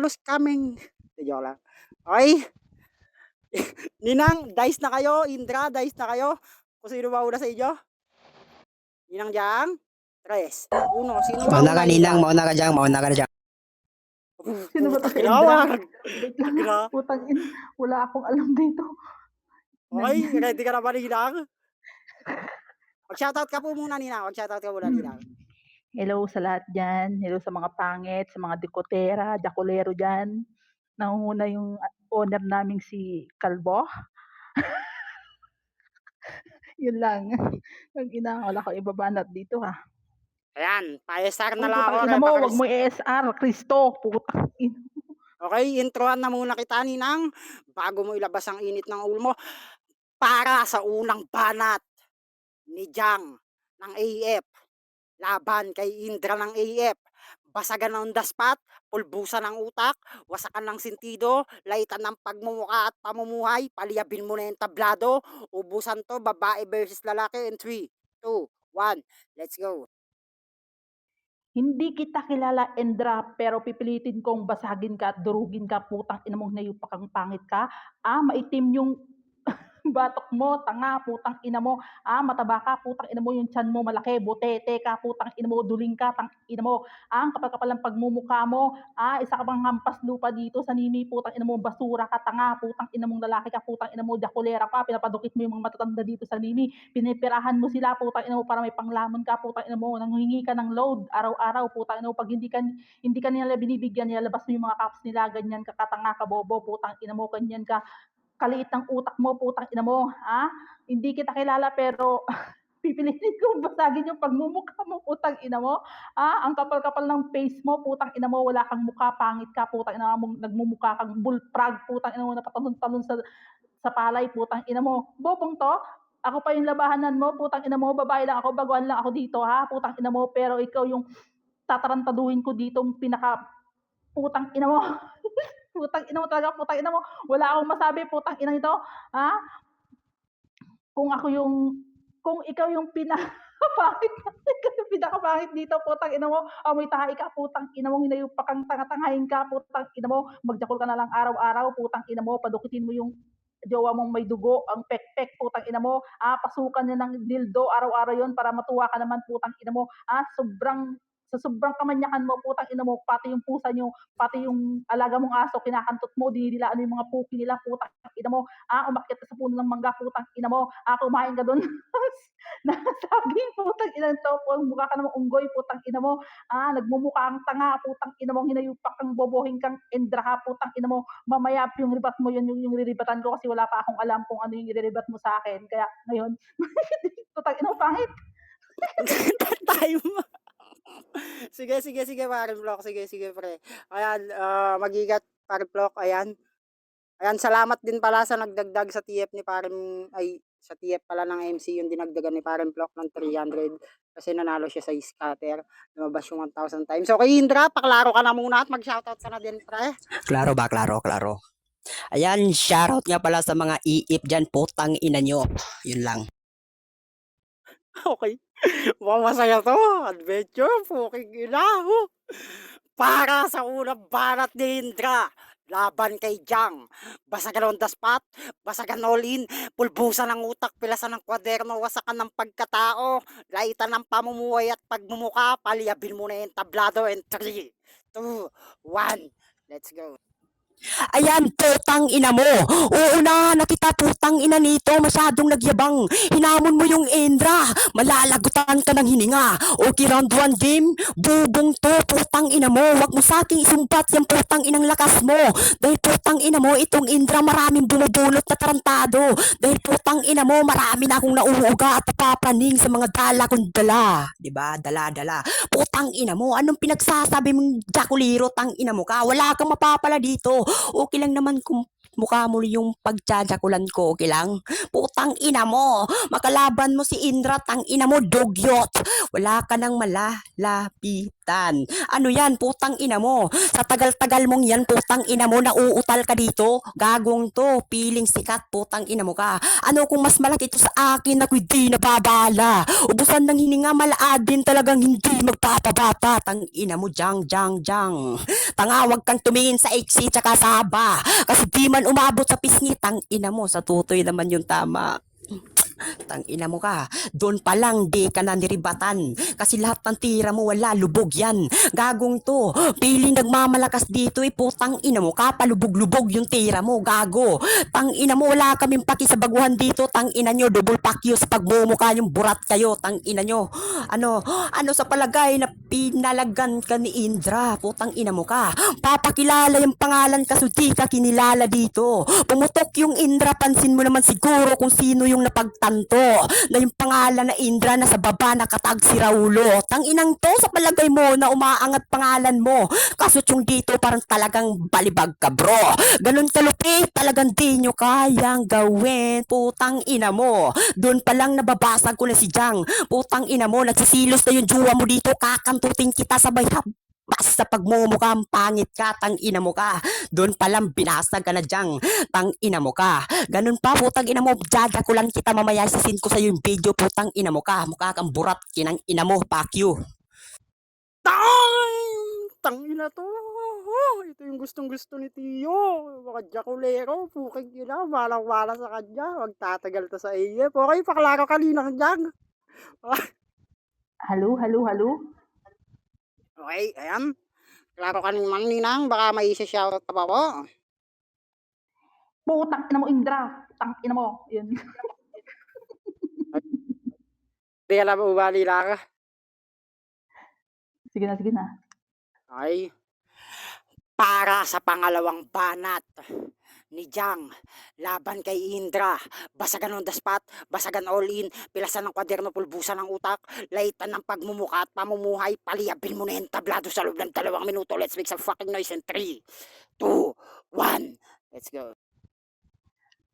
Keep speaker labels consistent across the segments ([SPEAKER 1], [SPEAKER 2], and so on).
[SPEAKER 1] Carlos coming. Joke lang. Okay? Ninang, dice na kayo. Indra, dice na kayo. Kung sino mauna sa inyo? Ninang Jang? 3, 1. Sino
[SPEAKER 2] Mauna
[SPEAKER 1] mauna,
[SPEAKER 2] ka, Ninang.
[SPEAKER 1] Indra?
[SPEAKER 2] Mauna ka dyan. Mauna ka na dyan.
[SPEAKER 3] Sino ba to
[SPEAKER 1] Putang
[SPEAKER 3] si
[SPEAKER 1] ina,
[SPEAKER 3] Indra?
[SPEAKER 1] wag.
[SPEAKER 3] Wait lang
[SPEAKER 1] Gra.
[SPEAKER 3] ha. Putang ina. Wala akong alam dito.
[SPEAKER 1] Okay, ready ka na ba, Ninang? Mag-shoutout ka po muna, Ninang. Mag-shoutout ka muna, Ninang.
[SPEAKER 3] Hello sa lahat dyan. Hello sa mga pangit, sa mga dekotera, jakulero dyan. Nangunguna yung owner naming si Kalbo. Yun lang. Ang ina, wala ko ibabanat dito ha.
[SPEAKER 1] Ayan, pa-SR na
[SPEAKER 3] Uy,
[SPEAKER 1] lang ako.
[SPEAKER 3] putang ina mo, wag mo ESR, Kristo. Putang ina.
[SPEAKER 1] Okay, introhan na muna kita, Ninang, bago mo ilabas ang init ng ulo mo. Para sa unang banat ni Jang ng AF, laban kay Indra ng AF, basagan ng daspat, pulbusan ng utak, wasakan ng sentido, laitan ng pagmumuka at pamumuhay, paliyabin mo na yung tablado, ubusan to, babae versus lalaki in 3, 2, 1, let's go.
[SPEAKER 3] Hindi kita kilala, Endra, pero pipilitin kong basagin ka at durugin ka, putang ina mong nayupak kang pangit ka. Maitim yung batok mo, tanga, putang ina mo. Mataba ka, putang ina mo, yung tiyan mo malaki, butete ka, putang ina mo, duling ka, tang ina mo. Ang kapal-kapal ng pagmumukha mo. Isa ka bang hampas lupa dito sa nimi, putang ina mo, basura ka, tanga, putang ina mong lalaki ka, putang ina mo, jakulera ka, pinapadukit mo yung mga matatanda dito sa nimi, pinipirahan mo sila, putang ina mo, para may panglamon ka, putang ina mo, nanghingi ka ng load, araw-araw, putang ina mo, pag hindi ka nila binibigyan, nilalabas mo yung mga caps nila, ganyan ka, katanga ka, bobo, putang ina mo, ganyan ka, kaliit ng utak mo, putang ina mo, Hindi kita kilala pero pipilitin kong basagin yung pagmumukha mo, putang ina mo. Ang kapal-kapal ng face mo, putang ina mo, wala kang mukha, pangit ka, putang ina mo, nagmumukha kang bullfrog, putang ina mo, napatalon-talon sa palay, putang ina mo. Bobong to, ako pa yung labahanan mo, putang ina mo, babae lang ako, baguhan lang ako dito, putang ina mo, pero ikaw yung tatarantaduhin ko dito, pinaka putang ina mo. Putang ina mo talaga, putang ina mo. Wala akong masabi, putang ina ito. Ha? Kung ako yung, kung ikaw yung pinakapangit, ikaw yung pinakapangit dito, putang ina mo. Amoy tahi ka, putang ina mo, hinayupak kang tanga-tangahin ka, putang ina mo. Magjakol ka na lang araw-araw, putang ina mo. Padukitin mo yung jowa mong may dugo, ang pek-pek, putang ina mo. Pasukan niya ng dildo araw-araw yon para matuwa ka naman, putang ina mo. Sa sobrang kamanyakan mo, putang ina mo, pati yung pusa nyo, pati yung alaga mong aso, kinakantot mo, dinidilaan mo yung mga puki nila, putang ina mo. Umakyat ka sa puno ng mangga, putang ina mo. Kumain ka doon na saging, putang ina to, mukha ka namang unggoy, putang ina mo. Nagmumukha ang tanga, putang ina mo, hinayupak kang bobohing kang Endra, putang ina mo. Mamaya yung ribat mo, yun yung riribatan ko kasi wala pa akong alam kung ano yung iriribat mo sa akin. Kaya ngayon, putang ina mo, pangit.
[SPEAKER 1] Time. Sige, Paring Block. Sige, pre. Ayan, mag-ingat, Paring Block. Ayan. Ayan, salamat din pala sa nagdagdag sa TF ni Paring, sa TF pala ng MC yung dinagdagan ni Paring Block ng 300 kasi nanalo siya sa scatter. Lumabas yung 1,000 times. So, kay Indra, paklaro ka na muna at mag-shoutout ka na din, pre.
[SPEAKER 2] Klaro ba? Klaro, klaro. Ayan, shoutout nga pala sa mga iip dyan, putang ina nyo. Yun lang.
[SPEAKER 1] Okay. Mukhang masaya to. Adventure, fucking ina. Para sa unang banat ni Indra, laban kay Jang. Basagan on the spot, basagan all in, pulbusan ng utak, pilasan ng kwaderno, wasakan ng pagkatao, laitan ng pamumuhay at pagmumuka, paliyabin mo na yung tablado in 3, 2, 1, let's go.
[SPEAKER 2] Ayan, putang ina mo. Uunahan na kita, putang ina nito. Masyadong nagyabang. Hinamon mo yung Indra. Malalagutan ka ng hininga. Okay, round 1 game. Bubong to, putang ina mo. Wag mo sa aking isumbat yung putang inang lakas mo. Dahil putang ina mo, itong Indra maraming bumubulot na tarantado. Dahil putang ina mo, marami na akong nauuga at napapaning sa mga dala kong dala. Diba? Dala-dala. Putang ina mo, anong pinagsasabi mong jakuliro, tang ina mo ka? Wala kang mapapala dito. Okay lang naman kung mukha mo yung pagjajakulan ko, okay lang? Putang ina mo, makalaban mo si Indra, tang ina mo, dugyot. Wala ka nang malalapitan. baliktad. Ano yan, putang ina mo? Sa tagal-tagal mong yan, putang ina mo, nauutal ka dito. Gagong to, piling sikat, putang ina mo ka. Ano kung mas malaki to sa akin, ako'y di nababala. Ubusan ng hininga, malaad din talagang hindi magpapabata. Tang ina mo, jang. Tanga, wag kang tumingin sa iksi tsaka saba. Kasi di man umabot sa pisngi, tang ina mo, sa tutoy naman yung tama. Tang ina mo ka, doon pa lang di ka na niribatan. Kasi lahat ng tira mo wala, lubog yan. Gagong to, piling nagmamalakas dito putang ina mo ka, palubog-lubog yung tira mo, gago. Tang ina mo, wala kaming paki sa baguhan dito, tang ina nyo, double pakyo sa pagmumukha yung burat kayo, tang ina nyo. Ano sa palagay na pinalagan ka ni Indra, putang ina mo ka. Papakilala yung pangalan kaso di ka kinilala dito. Pumutok yung Indra, pansin mo naman siguro kung sino yung napagtanto na yung pangalan na Indra na sa baba nakatag si Raulo. Tang inang to, sa palagay mo na umaangat pangalan mo. Kaso yung dito parang talagang balibag ka bro. Ganun kalupi, talagang di nyo kayang gawin. Putang ina mo. Doon pa lang nababasag ko na si Jang. Putang ina mo, nagsisilos na yung jowa mo dito. Kakantutin kita sabay basta pagmumukha pangit ka, tang ina mo ka. Doon palang binasag ka na dyan, tang ina mo ka. Ganun pa, putang ina mo, jaja ko lang kita mamaya, sisin ko sa'yo yung video, putang ina mo ka. Mukha kang burat, kinang ina mo, fuck you.
[SPEAKER 1] Tangina to. Ito yung gustong-gusto ni Tio. Mga jakulero, puking ina, balang-bala sa kanya. Magtatagal to sa AF. Okay, paklaro kanina dyan.
[SPEAKER 3] Halo, halo, halo.
[SPEAKER 1] Okay, ayan. Klaro ka naman, Ninang. Baka may isi-shoutout pa po.
[SPEAKER 3] Putang ina mo, Indra. Putang ina mo. Yun.
[SPEAKER 1] Di alam ubali lang.
[SPEAKER 3] Sige na.
[SPEAKER 1] Okay. Para sa pangalawang banat ni Jang laban kay Indra, basagan on the spot, basagan all in, pilasan ng kwaderno, pulbusan ng utak, laitan ng pagmumuka at pamumuhay, paliyabin mo na yung tablado sa loob ng 2 minuto. Let's make some fucking noise in 3, 2, 1, let's go.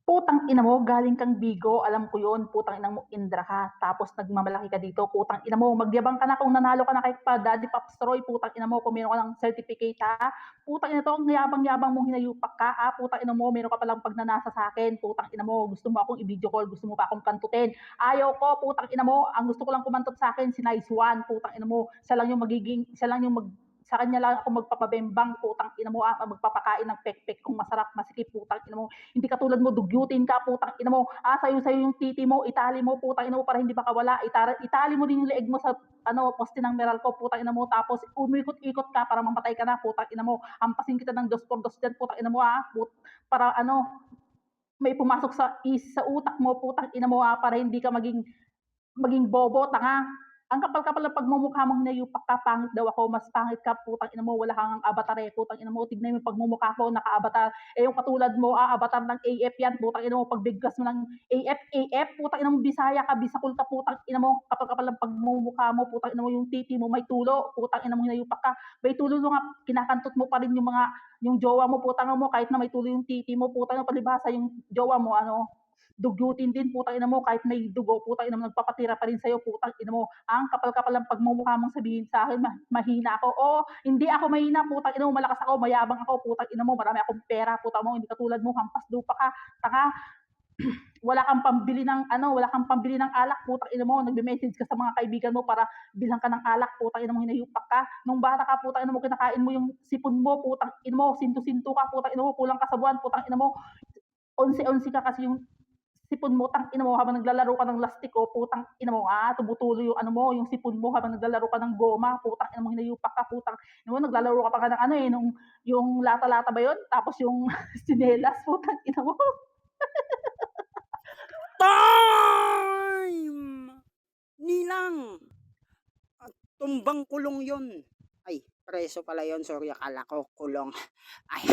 [SPEAKER 3] Putang ina mo, galing kang Bigo, alam ko yun, putang ina mo, Indra ka, tapos nagmamalaki ka dito, putang ina mo, magyabang ka na kung nanalo ka na kay pa Daddy Pops Roy, putang ina mo, kung meron ka ng certificate ha, putang ina to, ang yabang-yabang mong hinayupak ka ha, putang ina mo, meron ka palang pagnanasa sa akin, putang ina mo, gusto mo akong i-video call, gusto mo pa akong kantutin, ayaw ko, putang ina mo, ang gusto ko lang kumantot sa akin, si Nice One, putang ina mo, siya lang yung sa kanya lang ako magpapabembang, putang ina mo, magpapakain ng pekpek kung masarap, masikip, putang ina mo, hindi katulad mo, dugyutin ka, putang ina mo, sayo yung titi mo, itali mo, putang ina mo, para hindi makawala, itali mo din yung leeg mo sa, poste ng Meralco, putang ina mo, tapos umikot-ikot ka para mamatay ka na, putang ina mo, hampasin kita ng 2x2 dyan, putang ina mo, para may pumasok sa utak mo, putang ina mo, para hindi ka maging bobo, tanga. Ang kapal-kapal ng pagmumukha mong hinayupak ka, pangit daw ako, mas pangit ka, putang ina mo, wala kang avatar putang ina mo, tignan mo yung pagmumukha ko, naka-avatar. Yung katulad mo, avatar ng AF yan, putang ina mo, pagbigkas mo ng AF, putang ina mo, Bisaya ka, Bisakul ka, putang ina mo, kapal-kapal ng pagmumukha mo, putang ina mo, yung titi mo, may tulo, putang ina mo, hinayupak ka, may tulo nga, kinakantot mo pa rin yung jowa mo, putang ina mo, kahit na may tulo yung titi mo, putang ina, palibhasa yung jowa mo, dugyutin din, putang ina mo, kahit may dugo, putang ina mo, nagpapatira pa rin sa'yo, putang ina mo, ang kapal-kapal ng pagmumukha mong sabihin sa akin, mahina ako, hindi ako mahina, putang ina mo, malakas ako, mayabang ako, putang ina mo, marami akong pera, putang mo, hindi katulad mo, hampas lupa ka, taka, wala kang pambili ng alak, putang ina mo, nagme-message ka sa mga kaibigan mo para bilhan ka ng alak, putang ina mo, hinayupak ka. Nung bata ka, putang ina mo, kinakain mo yung sipon mo, putang ina mo, sinto-sinto ka, putang ina mo, kulang ka sa buwan, putang ina mo, 11-11 ka kasi yung sipon mo, tang ina mo, habang naglalaro ka ng lastiko, putang ina mo, tumutulo yung yung sipon mo habang naglalaro ka ng goma, putang ina mo, hinayupak ka, putang ina mo, naglalaro ka pa ng nung yung lata-lata ba yun? Tapos yung sinelas, putang ina mo.
[SPEAKER 1] Time! Ninang! Tumbang kulong yun. Ay, preso pala yun. Sorry, akala ko kulong. Ay.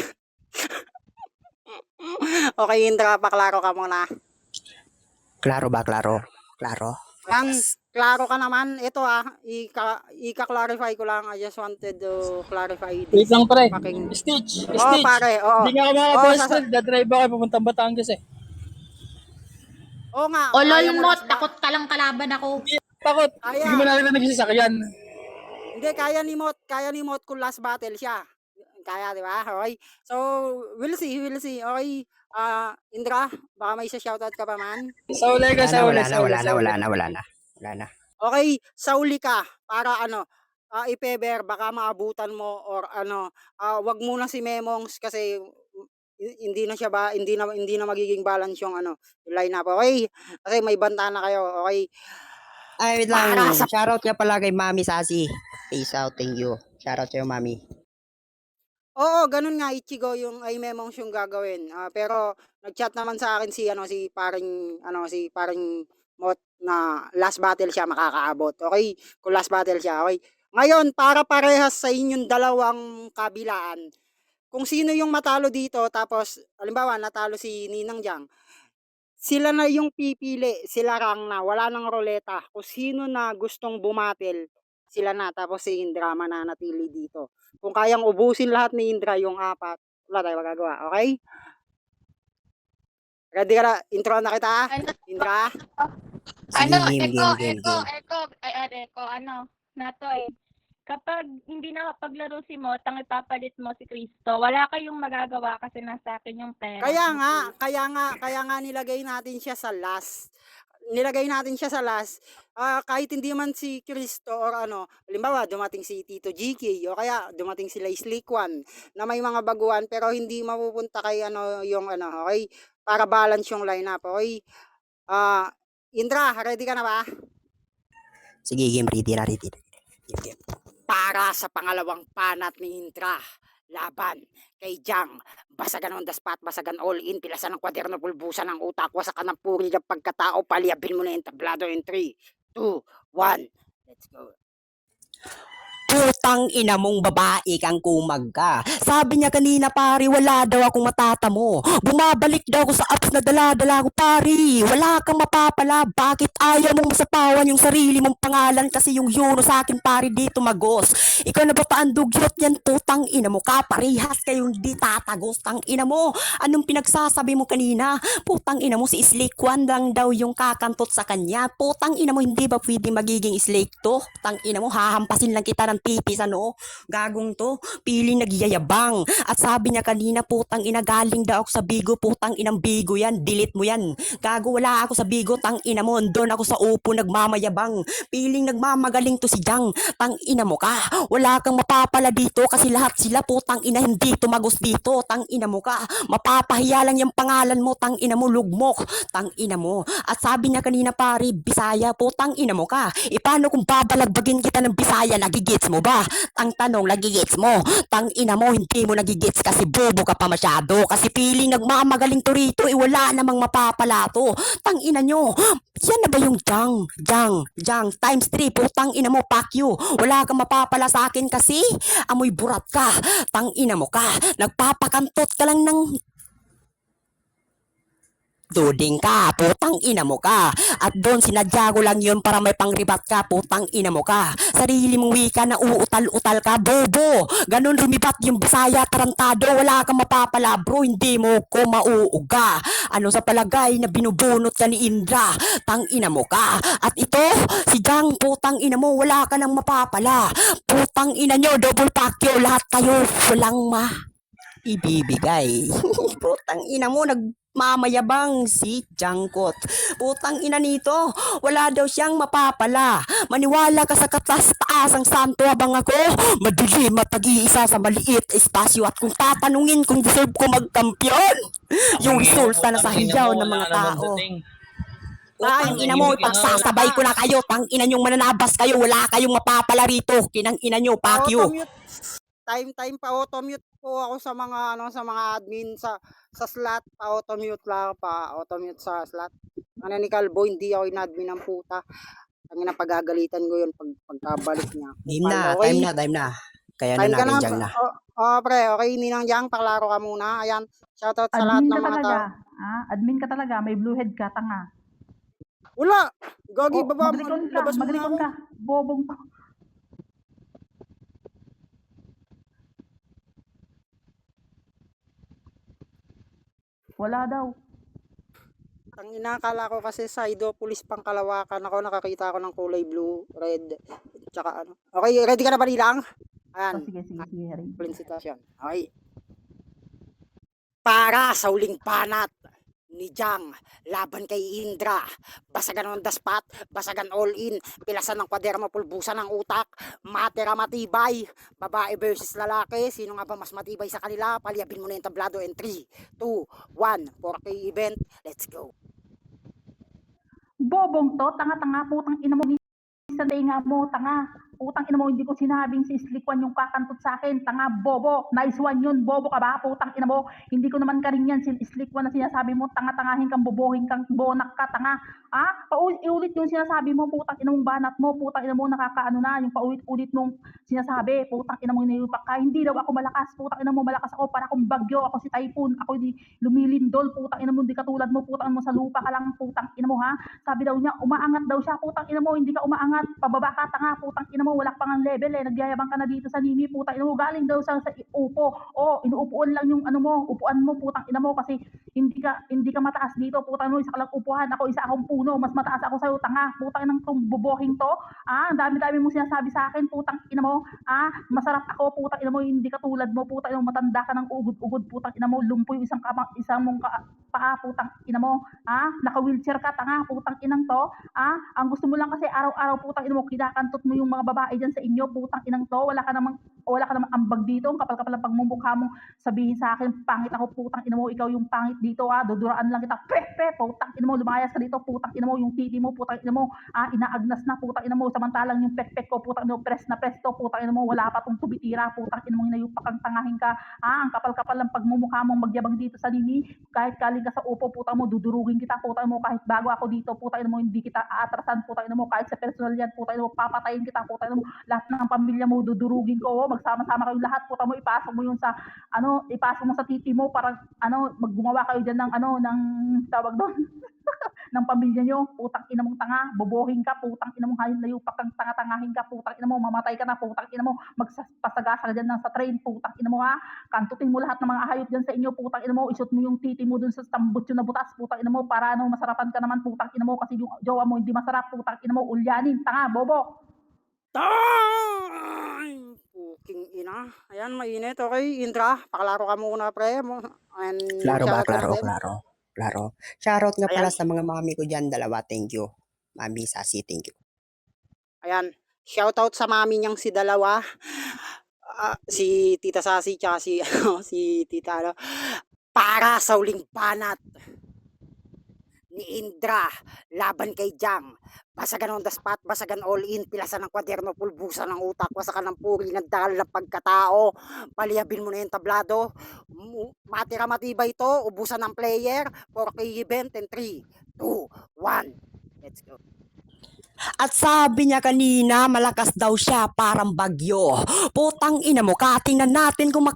[SPEAKER 1] Okay, Indra, paklaro ka muna.
[SPEAKER 2] Klaro ba, klaro?
[SPEAKER 1] Ang klaro ka naman. Ito ika-clarify ko lang. I just wanted to clarify this.
[SPEAKER 4] Wait lang pare.
[SPEAKER 1] Fucking...
[SPEAKER 4] Stitch.
[SPEAKER 1] pare, oo.
[SPEAKER 4] Hindi nga ako makapwesto. Dadrive ako papuntang Batangas eh.
[SPEAKER 1] Oo nga.
[SPEAKER 5] O lol
[SPEAKER 1] ayaw
[SPEAKER 5] mo,
[SPEAKER 1] na-
[SPEAKER 5] takot ka lang kalaban ako.
[SPEAKER 4] Takot.
[SPEAKER 1] Ayaw.
[SPEAKER 4] Hindi mo nakita nagsasakyan.
[SPEAKER 1] Hindi, kaya ni Mot kung last battle siya. Kaya, di ba? Okay. So, we'll see, we'll see. Okay. Indra, baka may isa-shoutout ka pa man.
[SPEAKER 4] Sa uli ka, sa uli, sa uli, sa uli.
[SPEAKER 2] Wala na.
[SPEAKER 1] Okay, sauli ka para ano, ipeber baka maabutan mo or ano, wag muna si Memongs kasi hindi na siya ba hindi na magiging balance yung ano, yung lineup. Okay? Kasi may banta na kayo. Okay?
[SPEAKER 2] Ay, wait lang.
[SPEAKER 1] Para sa
[SPEAKER 2] Shoutout nga pala kay Mami Sassy. Peace out, thank you. Shoutout sa'yo, Mami.
[SPEAKER 1] Oo, ganun nga Ichigo yung ay Memongs yung gagawin. Pero nag-chat naman sa akin si paring Mot na last battle siya makakaabot. Okay? Kung last battle siya, okay? Ngayon, para parehas sa inyong dalawang kabilaan, kung sino yung matalo dito tapos halimbawa natalo si Ninang Jang, sila na yung pipili, sila lang na wala nang roleta. Kung sino na gustong bumatil, sila na tapos si Indra mananatili dito. Kung kayang ubusin lahat ni Indra yung apat, wala tayong magagawa. Okay? Ready ka na? Intro na kita,
[SPEAKER 5] Ano,
[SPEAKER 1] Indra.
[SPEAKER 2] Sige,
[SPEAKER 5] ano,
[SPEAKER 2] game,
[SPEAKER 5] echo,
[SPEAKER 2] game,
[SPEAKER 5] echo,
[SPEAKER 2] game.
[SPEAKER 5] echo, ay, echo, ano, Natoy. Kapag hindi nakapaglaro si Mot, ang ipapalit mo si Cristo, wala kayong magagawa kasi nasa akin yung pera.
[SPEAKER 1] Kaya nga nilagay natin siya sa last. Kahit hindi man si Cristo or ano, halimbawa dumating si Tito GK o kaya dumating sila Slick One na may mga baguhan pero hindi mapupunta kay ano yung ano, okay? Para balance yung lineup, okay? Indra, ready ka na ba?
[SPEAKER 2] Sige, game, ready na. Game.
[SPEAKER 1] Para sa pangalawang panat ni Indra, laban kay Jang. Basagan on the spot, basagan all in, pilasan ng kwaderno, pulbusan ng utak, wasakan ng puri ng pagkatao, paliabin mo na yung tablado in 3, 2, 1, let's go.
[SPEAKER 2] Putang ina mong babae kang kumag ka. Sabi niya kanina pari, wala daw akong matatamo. Bumabalik daw ako sa apps na dala-dala ko pari. Wala kang mapapala. Bakit ayaw mong masapawan yung sarili mong pangalan kasi yung Yuno sa akin pari dito magos. Ikaw na ba paandugyot yan putang ina mo ka? Parihas kayong di tatagos tang ina mo. Anong pinagsasabi mo kanina? Putang ina mo si Slick One lang daw yung kakantot sa kanya. Putang ina mo hindi ba pwede magiging Slick to? Tang ina mo hahampasin lang kita ng tipis ano, gagong to, piling nagyayabang. At sabi niya kanina, putang ina galing daw ako sa Bigo, putang inang Bigo yan, delete mo yan. Gago wala ako sa Bigo, tang ina mo, doon ako sa upo nagmamayabang. Piling nagmamagaling to si Jang, tang ina mo ka. Wala kang mapapala dito kasi lahat sila putang ina hindi tumagos dito, tang ina mo ka. Mapapahiya lang yung pangalan mo, tang ina mo lugmok, tang ina mo. At sabi niya kanina pare, Bisaya, putang ina mo ka. Paano kung babalagbagin kita ng Bisaya, nagigits mo ba? Ang tanong, nagigits mo? Tang ina mo, hindi mo nagigits kasi bobo ka pa masyado. Kasi piling nagmamagaling to rito, wala namang mapapala to. Tang ina nyo, yan na ba yung Jang, times 3, putang ina mo, fuck you. Wala kang mapapala sa akin kasi amoy burat ka. Tang ina mo ka, nagpapakantot ka lang ng duding ka, putang ina mo ka. At doon sinadya ko lang yun para may pangribat ka, putang ina mo ka. Sarili mong wika na uutal-utal ka, bobo. Ganun rumibat yung Bisaya tarantado, wala kang mapapala bro, hindi mo ko mauuga. Ano sa palagay na binubunot ka ni Indra, tang ina mo ka. At ito, si Jang, putang ina mo, wala ka nang mapapala. Putang ina nyo, double pakyo, lahat kayo, walang ibibigay. Putang ina mo, nagmamayabang si Jangkot. Putang ina nito, wala daw siyang mapapala. Maniwala ka sa katas-taas ang santo habang ako, madilim at tag-iisa sa maliit espasyo at kung tatanungin kung deserve ko magkampiyon, yung resulta na sa hiyaw ng mga tao. Putang ina mo, ipagsasabay ko na kayo, tang ina nyong mananabas kayo, wala kayong mapapala rito, kinang ina nyo, fuck you.
[SPEAKER 1] Time pa auto-mute po ako sa mga admin sa slot, pa-auto-mute sa slot. Ano ni Calvo, hindi ako in-admin ng puta. Ang napagagalitan ko yun pagkabalik niya.
[SPEAKER 2] Time na. Kaya na natin Jang na.
[SPEAKER 1] Pre, okay, Ninang Jang, paklaro ka muna. Ayan, shoutout sa lahat
[SPEAKER 3] Admin
[SPEAKER 1] ng
[SPEAKER 3] ka
[SPEAKER 1] mga
[SPEAKER 3] talaga.
[SPEAKER 1] tao.
[SPEAKER 3] Admin ka talaga, may blue head ka, tanga.
[SPEAKER 1] Wala! Gagi, baba, labas mo na
[SPEAKER 3] maglikon
[SPEAKER 1] ako.
[SPEAKER 3] ka, bobong pa. Wala daw.
[SPEAKER 1] Ang inakala ko kasi Saido, pulis pang Kalawakan ako, nakakita ako ng kulay blue, red. tsaka ano. Okay, ready ka na ba Nilang? Ayan,
[SPEAKER 3] Sige, Harry.
[SPEAKER 1] uling sitwasyon. Okay. Para sa uling banat ni Jang laban kay Indra, basagan on the spot, basagan all in, pilasan ng kwaderno, pulbusan ng utak, matira matibay, babae versus lalaki, sino nga ba mas matibay sa kanila? Palyabin mo na yung tablado in 3, 2, 1, 4K event, let's go.
[SPEAKER 3] Bobong to, tanga-tanga, putang ina mo, sa nga mo, tanga. Putang ina mo, hindi ko sinabing si Slickwan yung kakantot sa akin. Tanga, bobo. Nice one yun. Bobo ka ba? Putang ina mo. Hindi ko naman ka rin yan si Slickwan na sinasabi mo. Tanga-tangahin kang bobohin kang bonak ka. Tanga. Paulit-ulit yung sinasabi mo. Putang ina mong banat mo. Putang ina mo nakakaano na. Yung paulit-ulit mong sinasabi. Putang ina mo iniupak ka. Hindi daw ako malakas. Putang ina mo malakas ako. Para akong bagyo. Ako si Typhoon. Ako di lumilindol. Putang ina mo. Hindi katulad mo. Putang ina mo sa lupa ka lang. Putang ina mo ha. Sabi daw niya, umaangat daw siya. Putang ina mo. Hindi ka umaangat. Pababa ka. Tanga. Putang ina mo. Wala pang ang level eh, nagyayabang ka na dito sa Nimi, putang ina mo, galing daw sa upo, inuupuan lang yung ano mo, upuan mo, putang ina mo, kasi hindi ka mataas dito, putang ina mo, isa ka lang upuhan, ako isa akong puno, mas mataas ako sa'yo, tanga, putang ina ng bubohing to, ang dami-dami mong sinasabi sa akin, putang ina mo, masarap ako, putang ina mo, hindi ka tulad mo, putang ina mo, matanda ka ng ugod-ugod, putang ina mo, lumpo yung isang mong paa, putang ina mo, naka-wheelchair ka, tanga, putang inang to, ang gusto mo lang kasi araw-araw, putang ina mo, kinakantot mo yung mga babae dyan sa inyo, putang inang to, wala ka namang ambag dito, ang kapal-kapal ang pagmumukha mo, sabihin sa akin, pangit ako, putang ina mo, ikaw yung pangit dito, duduraan lang kita, putang ina mo, lumayas ka dito, putang ina mo, yung titi mo, putang ina mo, inaagnas na, putang ina mo, samantalang yung pekpek ko, putang ina mo, press na press to, putang ina mo, wala pa tong tubitira, putang ina mo, hinayupak kang tangahin ka, ang kapal-kapal ang pagmumukha mo, magyabang dito sa Nimi, kahit kaling ka sa upo, putang mo, dudurugin kita, putang mo, kahit bago ako dito, putang ina mo, hindi kita aatrasan, putang ina mo, kahit sa personal yan, putang ina mo, papatayin kita, putang ina mo, lahat ng pamilya mo dudurugin ko, magsama-sama kayong lahat, puta mo, ipasok mo yung sa ipasok mo sa titi mo para maggumawa kayo diyan ng tawag doon ng pamilya nyo, putang ina mong tanga, bobohin ka, putang ina mong hayop kang tanga-tangahin ka, putang ina mo, mamatay ka na, putang ina mo, magpasagasa ka dyan sa train, putang ina mo kantutin mo lahat ng mga hayop dyan sa inyo, putang ina mo, isot mo yung titi mo dun sa tambutso na butas, putang ina mo, para masarapan ka naman, putang ina mo, kasi yung jowa mo hindi masarap, putang ina mo, ulyanin, tanga, bobo.
[SPEAKER 1] Time! Puking ina. Ayan, mainit. Okay, Indra, pakalaro ka muna, pre.
[SPEAKER 2] Klaro ba?
[SPEAKER 1] Shoutout din.
[SPEAKER 2] Klaro. Shoutout nga pala
[SPEAKER 1] Ayan,
[SPEAKER 2] sa mga mami ko dyan, dalawa. Thank you. Mami Sasi, thank you.
[SPEAKER 1] ayan. Shoutout sa mami niyang si dalawa. Si Tita Sasi, tsaka si Tita, para sa uling banat ni Indra laban kay Jang, basagan on the spot, basagan all in, pilasan ng kwaderno, pulbusan ng utak, wasakan ng puri, nagdal ng pagkatao, paliyabin mo na yung tablado, matira matibay to, ubusan ng player, 4K event, and 3, 2, 1, let's go.
[SPEAKER 2] At sabi niya kanina, malakas daw siya, parang bagyo. Putang ina mo ka, tingnan natin kung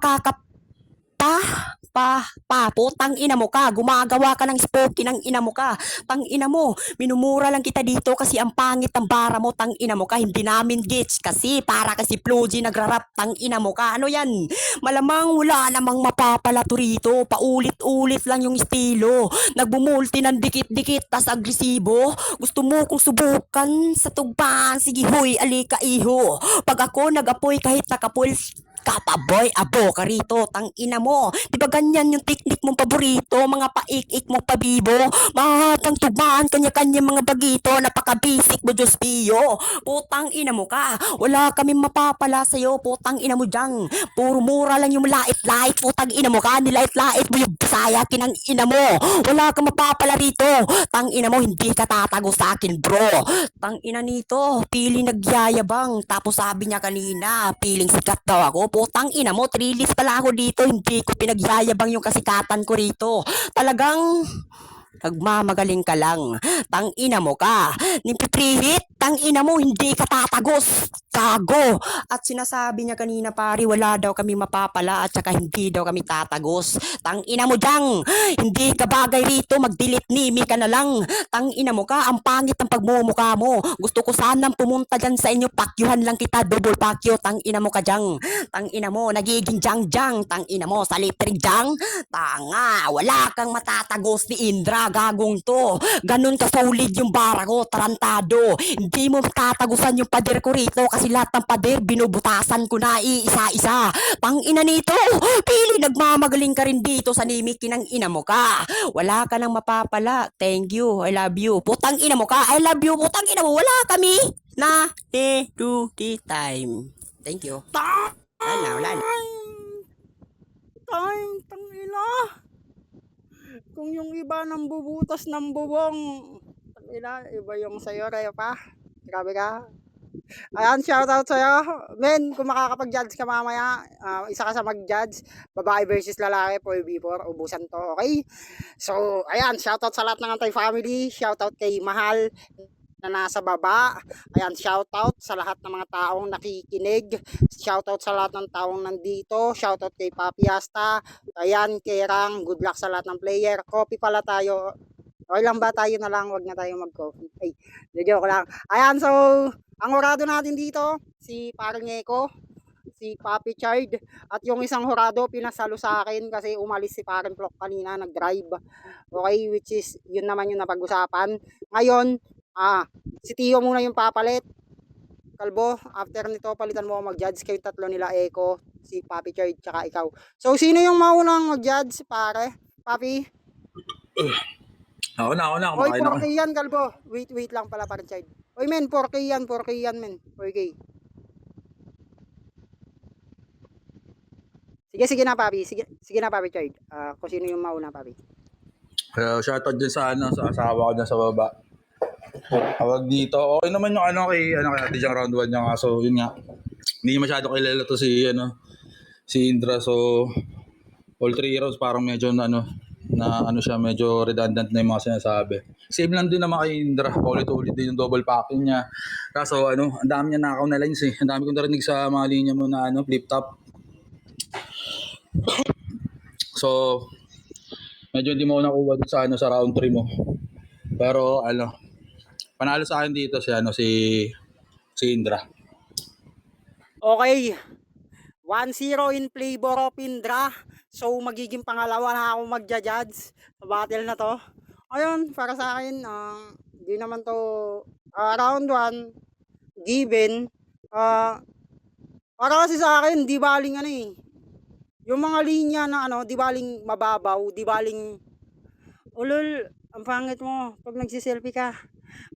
[SPEAKER 2] putang ina mo ka, gumagawa ka ng spooky ng ina mo ka, tang ina mo, minumura lang kita dito kasi ang pangit ng bara mo, tang ina mo ka, hindi namin gets kasi para kasi Floji nagrarap, tang ina mo ka, ano yan, malamang wala namang mapapalato rito, paulit-ulit lang yung estilo, nagbumulti ng dikit-dikit tas agresibo, gusto mo kong subukan sa tugpan, sige huy, alika iho, pag ako nag-apoy kahit nakapul, kapaboy, abo ka rito, tang ina mo. Di ba ganyan yung teknik mong paborito, mga paik-ik mo pabibo, mahatang tugmaan, kanya-kanya mga bagito, napaka-basic mo, Diyos Pio. Putang ina mo ka, wala kaming mapapala sa'yo, putang ina mo dyan. Puro mura lang yung lait-lait, putang ina mo ka, nilait-lait mo yung Bisaya, kinang ina mo. Wala kang mapapala rito, tang ina mo, hindi ka tatago sa akin, bro. Tang ina nito, piling nagyayabang, tapos sabi niya kanina, piling sikat daw ako, putang ina mo, 3 list pala ako dito, hindi ko pinagyayabang yung kasikatan ko rito. Talagang nagmamagaling ka lang. Tang ina mo ka. Nimpiprihit, tang ina mo, hindi ka tatagos. Gago. At sinasabi niya kanina pari, wala daw kami mapapala at saka hindi daw kami tatagos. Tang ina mo dyan. Hindi ka bagay rito, mag-delete Nimi ka na lang. Tang ina mo ka, ang pangit ng pagmumukha mo. Gusto ko sanang pumunta dyan sa inyo, pakyuhan lang kita, double pakyo. Tang ina mo ka dyan. Tang ina mo, nagiging jang-jang. Tang ina mo, sa litrig jang. Tanga, wala kang matatagos ni Indra, gagong to. Ganun ka solid yung bara ko, tarantado. Hindi Hindi mo tatagusan yung pader ko rito kasi lahat ng pader binubutasan ko na iisa-isa. Tangina nito, pili nagmamagaling ka rin dito sa nimikin ng ina mo ka. Wala ka nang mapapala. Thank you, I love you. Putang ina mo ka, I love you. Putang ina mo, wala kami na to the time. Thank you. Wala na.
[SPEAKER 1] Tangina. Kung yung iba nang bubutas ng bubong, tangina, iba yung sa'yo, Repa. Grabe ka. Ayan, shoutout sa'yo. Men, kung makakapag-judge ka mamaya, isa ka sa mag-judge, babae versus lalaki, 4v4, ubusan to, okay? So, ayan, shoutout sa lahat ng Antay family, shoutout kay Mahal na nasa baba. Ayan, shoutout sa lahat ng mga taong nakikinig. Shoutout sa lahat ng taong nandito. Shoutout kay Papi Asta. Ayan, kay Rang. Good luck sa lahat ng player. Coffee pala tayo. Okay lang ba tayo na lang? Wag na tayo mag-coffee. Ay, joke lang. Ayan, so, ang horado natin dito, si Parang Eko, si Papi Chard, at yung isang horado pinasalo sa akin kasi umalis si Parang Flock kanina, nag-drive. Okay, which is, yun naman yung napag-usapan. Ngayon, si Tio muna yung papalit. Kalbo, after nito, palitan mo ako mag-judge. Kayo tatlo nila, Eko, si Papi Chard, tsaka ikaw. So, sino yung maunang mag-judge, pare? Papi?
[SPEAKER 6] Ako na,
[SPEAKER 1] Oy,
[SPEAKER 6] kumakain ako.
[SPEAKER 1] 4K yan, Kalbo. Wait lang pala, parang Chard. Oy, men, 4K yan, men. 4K. Sige na, Papi. Sige na, Papi Chard. Kung sino yung mauna, Papi.
[SPEAKER 6] Shoutout dyan sa asawa ko dyan sa baba. Tawag dito. Okay naman yung kay Ate Jang round 1 niya nga. So, yun nga. Hindi masyado kilala to si Indra. So, all 3 rounds parang medyo siya, medyo redundant na yung mga sinasabi. Same lang din naman kay Indra. Paulit-ulit din yung double packing niya. Kaso, ang dami niya nakaw na lines eh. Ang dami kong narinig sa mga linya mo na flip top. So, medyo hindi mo nakuha dun sa round 3 mo. Pero panalo sa akin dito si Indra.
[SPEAKER 1] Okay. 1-0 in favor of Indra. So, magiging pangalawa na ako magja-judge sa battle na to. Ayun, para sa akin, di naman to round 1 given. Para kasi sa akin, di baling yung mga linya na di baling mababaw, di baling ulol, ang pangit mo pag nagsiselfie ka.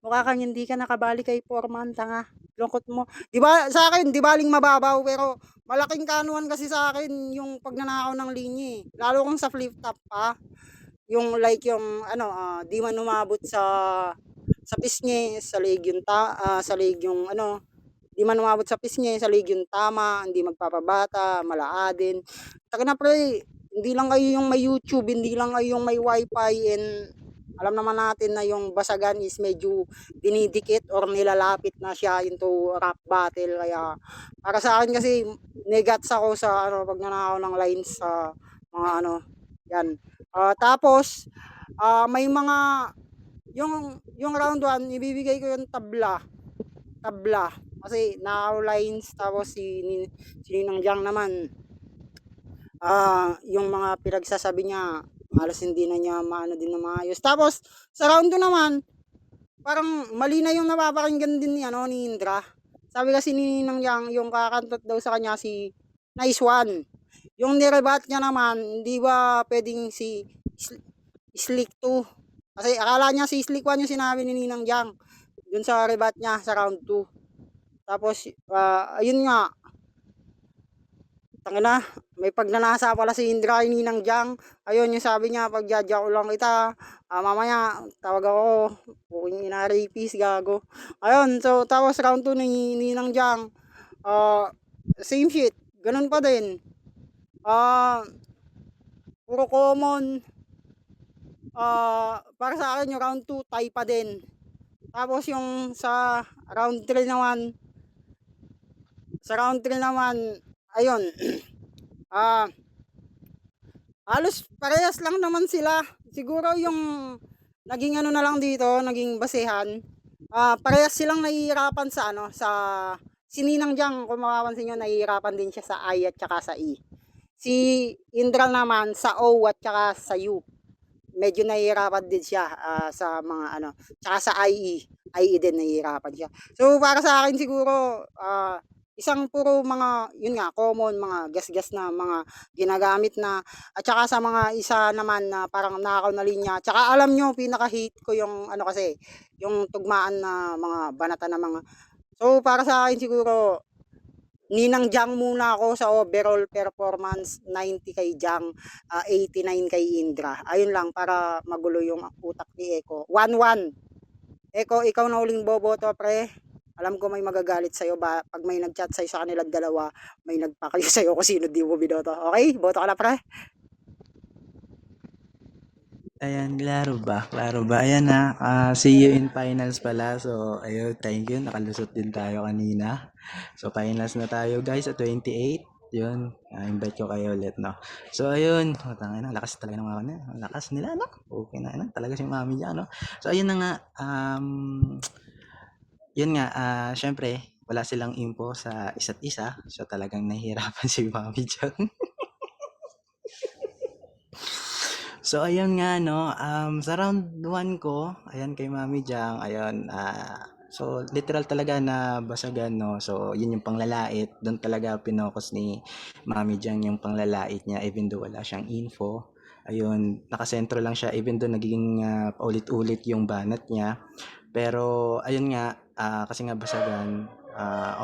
[SPEAKER 1] Mukha kang hindi ka nakabali kay Foreman, tanga. Lungkot mo. Di ba sa akin, di baling mababaw pero malaking kanuan kasi sa akin yung pagnanakaw ng linya. Lalo kung sa flip top pa. Yung like yung di man umabot sa pisngi, sa leg yung sa leg yung di man umabot sa pisngi, sa leg yung tama, hindi magpapabata, malaadin. Taka na pre, hindi lang kayo yung may YouTube, hindi lang kayo yung may wifi, and alam naman natin na yung basagan is medyo dinidikit or nilalapit na siya into rap battle. Kaya para sa akin kasi negats ako sa pag nanakaw ng lines sa mga yan. Tapos may mga yung round 1 ibibigay ko yung tabla kasi nakaw lines. Tapos si Ninang Jang naman yung mga pinagsasabi niya halos hindi na niya maano din na maayos. Tapos sa round 2 naman parang mali na yung napapakinggan din ni Indra. Sabi kasi ni Ninang Yang yung kakantot daw sa kanya si Nice One. Yung nirebat niya naman, hindi ba pwedeng si Slick 2? Kasi akala niya si Slick 1 yung sinabi ni Ninang Yang dun sa rebat niya sa round 2. Tapos ayun nga, tangina, may pagnanasa pala si Indra kay Ninang Jang. Ayun yung sabi niya, pag-judge ko lang kita, mamaya tawag ako, puking ina-rapist, gago. Ayun, so tapos round 2 ni Ninang Jang, same shit, ganun pa din. Puro common. Para sa akin yung round 2 tie pa din. Tapos yung sa round 3 naman, ayun, halos parehas lang naman sila. Siguro yung naging na lang dito, naging basehan, parehas silang nahihirapan sa si Ninang Jang, kung mapapansin nyo, nahihirapan din siya sa I at saka sa E. Si Indra naman sa O at saka sa U. medyo nahihirapan din siya sa mga ano, tsaka sa IE din nahihirapan siya. So para sa akin siguro isang puro mga yun nga common mga gas-gas na mga ginagamit na at tsaka sa mga isa naman na parang nakaw na linya. Tsaka alam nyo pinaka-hate ko yung ano kasi yung tugmaan na mga banata na mga so para sa akin siguro Ninang Jang muna ako sa overall performance, 90 kay Jang, 89 kay Indra. Ayun lang para magulo yung utak ni Eko. 1-1. Eko, ikaw na uling boboto pre. Alam ko may magagalit sa'yo ba pag may nag-chat sa'yo sa kanilang dalawa, may nagpakayo sa'yo kung sino di mo binoto. Okay? Boto ka na pre.
[SPEAKER 4] Ayan, klaro ba? Klaro ba? Ayan na, see you in finals pala. So, ayun, thank you. Nakalusot din tayo kanina. So, finals na tayo guys sa 28. Yun, invite ko kayo ulit, no? So, ayun. Tangin na, lakas talaga ng mga kanina. Lakas nila, no? Okay na, talaga si mami dyan, no? So, ayun na nga. Yun nga, syempre, wala silang info sa isa't isa. So, talagang nahihirapan si mami dyan. So, ayun nga, no, sa round 1 ko, ayan kay Mami Jang, ayun, so, literal talaga na basagan, no, so, yun yung panglalait, doon talaga pinokos ni Mami Jang yung panglalait niya, even though wala siyang info, ayun, nakasentro lang siya, even though nagiging paulit-ulit yung banat niya, pero, ayun nga, kasi nga basagan,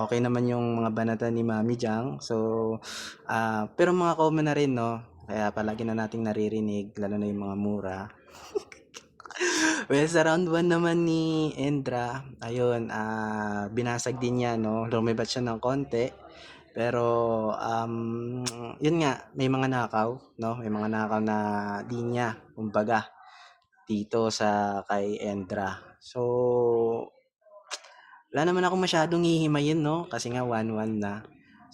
[SPEAKER 4] okay naman yung mga banatan ni Mami Jang, so, pero mga common na rin, no, kaya palagi na nating naririnig, lalo na yung mga mura. Well, sa round 1 naman ni Endra, ayun, binasag din niya, no? Lumibat siya ng konti. Pero, yun nga, may mga nakaw, no? May mga nakaw na linya, kumbaga, dito sa kay Endra. So, wala naman ako masyadong hihimayin, no? Kasi nga 1-1 na.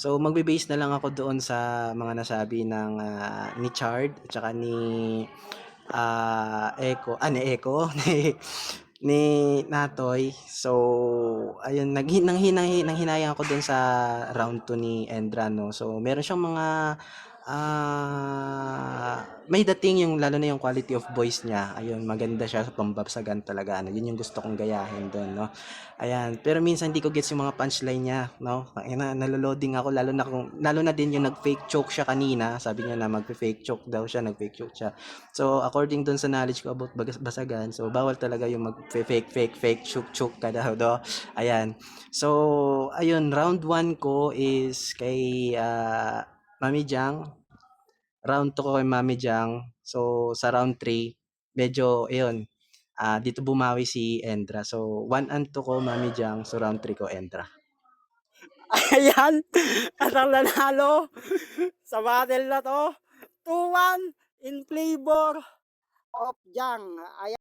[SPEAKER 4] So, magbe-base na lang ako doon sa mga nasabi ng ni Chard at saka ni ni Eko, ni Natoy. So, ayun, nanghinayang ako doon sa round 2 ni Endra, no? So, meron siyang mga may dating yung lalo na yung quality of voice niya. Ayun, maganda siya sa pambabsagan talaga. Ano, yun yung gusto kong gayahin doon, no? Ayan, pero minsan hindi ko gets yung mga punchline niya, no? Ayun, naloloading ako lalo na din yung nag-fake choke siya kanina. Sabi niya na magfe-fake choke daw siya, nag-fake choke siya. So, according dun sa knowledge ko about basagan, so bawal talaga yung mag-fake choke ka daw, do. Ayan. So, ayun, round 1 ko is kay Mami Jang. Round 2 ko kay Mami Jang. So, sa round 3, medyo, ayun, dito bumawi si Endra. So, 1 and 2 ko, Mami Jang. So, round 3 ko, Endra.
[SPEAKER 1] Ayan. At ang nanalo sa battle na to, 2-1 in favor of Jang. Ayan.